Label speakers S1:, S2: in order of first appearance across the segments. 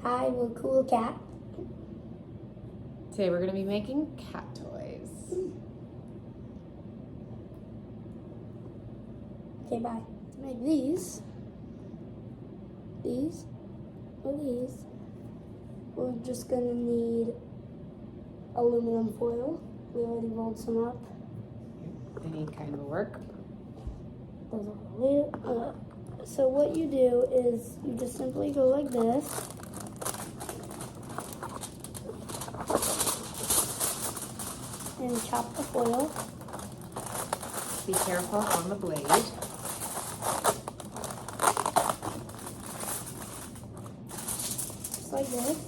S1: I will cool cat.
S2: Today we're going to be making cat toys.
S1: Okay, bye. To make these, we're just gonna need aluminum foil. We already rolled some up.
S2: Any kind will work.
S1: Those are later. So what you do is you just simply go like this. And chop the foil.
S2: Be careful on the blade.
S1: Just like this.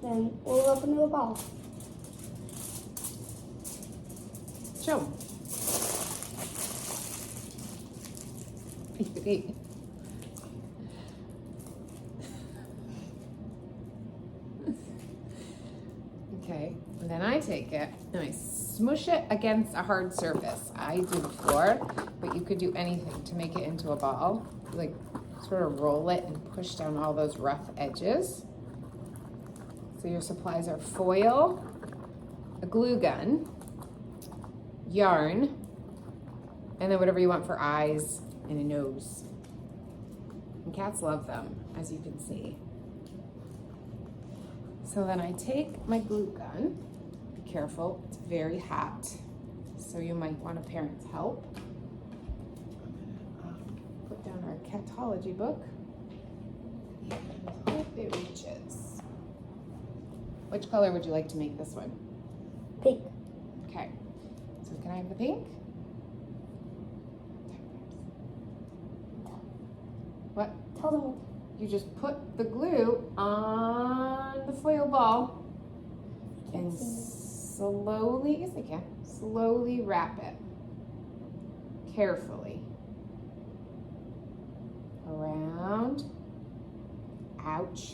S1: Then roll up into a ball.
S2: Show 'em. Okay, and then I take it and I smush it against a hard surface. I do the floor, but you could do anything to make it into a ball. Like sort of roll it and push down all those rough edges. So your supplies are foil, a glue gun, yarn, and then whatever you want for eyes and a nose. And cats love them, as you can see. So then I take my glue gun. Be careful, it's very hot, so you might want a parent's help. Put down our catology book. And hope it reaches. Which color would you like to make this one?
S1: Pink.
S2: Okay, so can I have the pink? What?
S1: Tell them.
S2: You just put the glue on the foil ball and slowly, yes I can, slowly wrap it carefully around, ouch,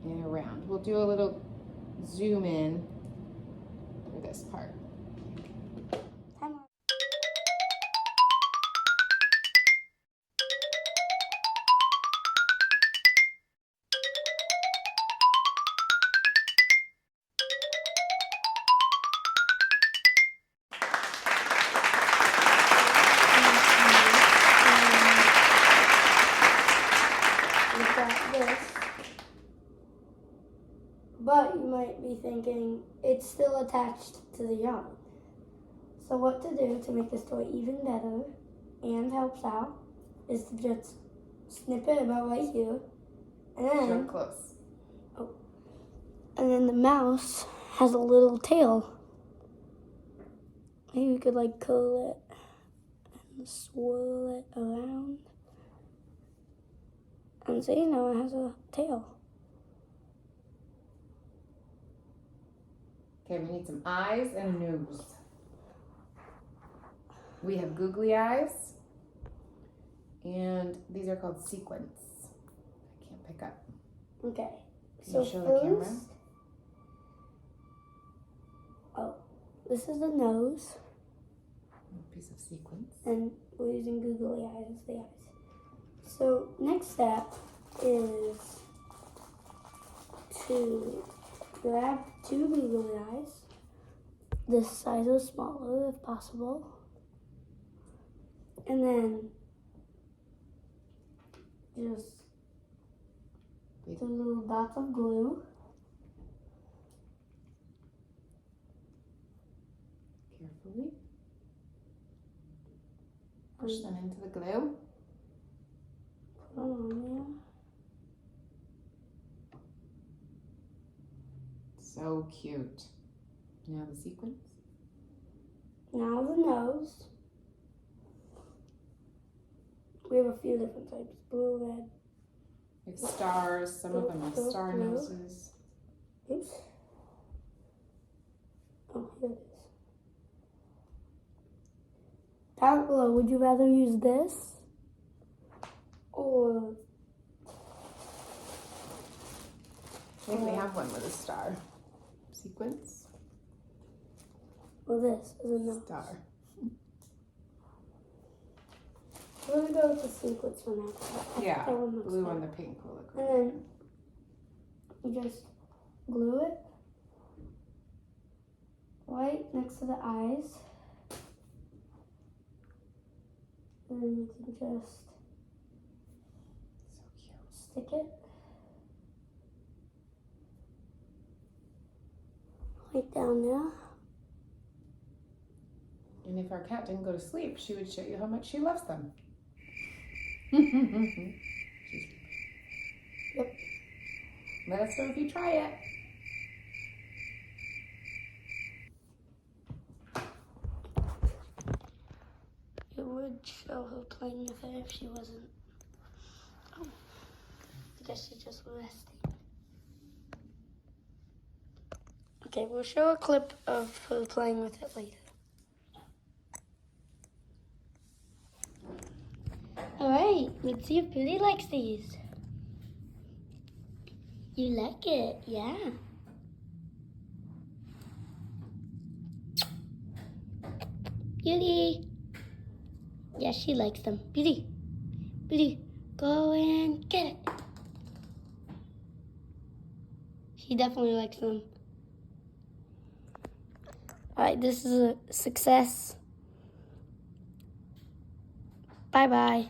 S2: and around. We'll do a little zoom in for this part.
S1: But you might be thinking it's still attached to the yarn. So what to do to make this toy even better and helps out is to just snip it about right here. And then,
S2: Show it close.
S1: Oh, and then the mouse has a little tail. Maybe you could like curl it and swirl it around. And see, now it has a tail.
S2: Okay, we need some eyes and a nose. We have googly eyes, and these are called sequins. I can't pick up.
S1: Okay,
S2: Can
S1: so
S2: you show the camera?
S1: Oh, this is the nose,
S2: A piece of sequins.
S1: and we're using googly eyes as the eyes. So next step is to grab 2 googly eyes, this size or smaller if possible, and then just the little dots of glue.
S2: Carefully. Push them into the glue.
S1: Put them on there.
S2: So cute. Now the sequins.
S1: Now the nose. We have a few different types, blue, red.
S2: We have stars. Some of them have star noses.
S1: Oops. Oh, here it is. Down below, would you rather use this or?
S2: I think we have one with a star. Sequins.
S1: Or this is a nose.
S2: Star.
S1: We're gonna go with the sequence for now.
S2: Yeah,
S1: That one looks
S2: blue
S1: better.
S2: on the pink will look
S1: And
S2: great.
S1: then you just glue it right next to the eyes. And then you can just
S2: So cute.
S1: stick it right down there.
S2: And if our cat didn't go to sleep, she would show you how much she loves them. She's-
S1: Yep.
S2: Let us know if you try it.
S1: It would show her playing with it if she wasn't. Oh, I guess she's just resting. Okay, we'll show a clip of her playing with it later. Alright, let's see if Beauty likes these. You like it, yeah. Beauty. Yeah, she likes them. Beauty. Beauty, go and get it. She definitely likes them. Alright, this is a success. Bye-bye.